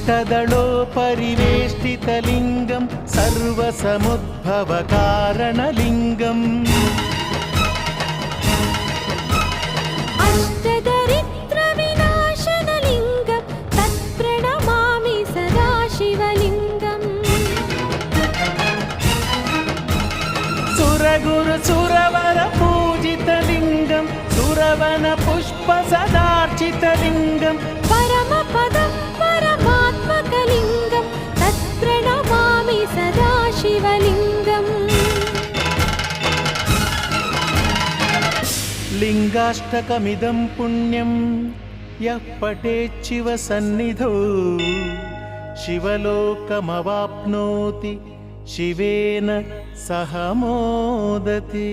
अष्टदलोपरिवेष्टितलिङ्गं सर्वसमुद्भवकारणलिङ्गम् अष्टदरिद्रविनाशनलिङ्गं तत्प्रणमामि सदा शिवलिङ्गम् सुरगुरुसुरवरपूजितलिङ्गं सुरवनपुष्पसदार्चितलिङ्गं परमपदं परमात्मकलिङ्गं तत्प्रणमामि सदा शिवलिङ्गम् लिङ्गाष्टकमिदं पुण्यं यः पठेच्छिव सन्निधौ शिवलोकमवाप्नोति शिवेन सह मोदते।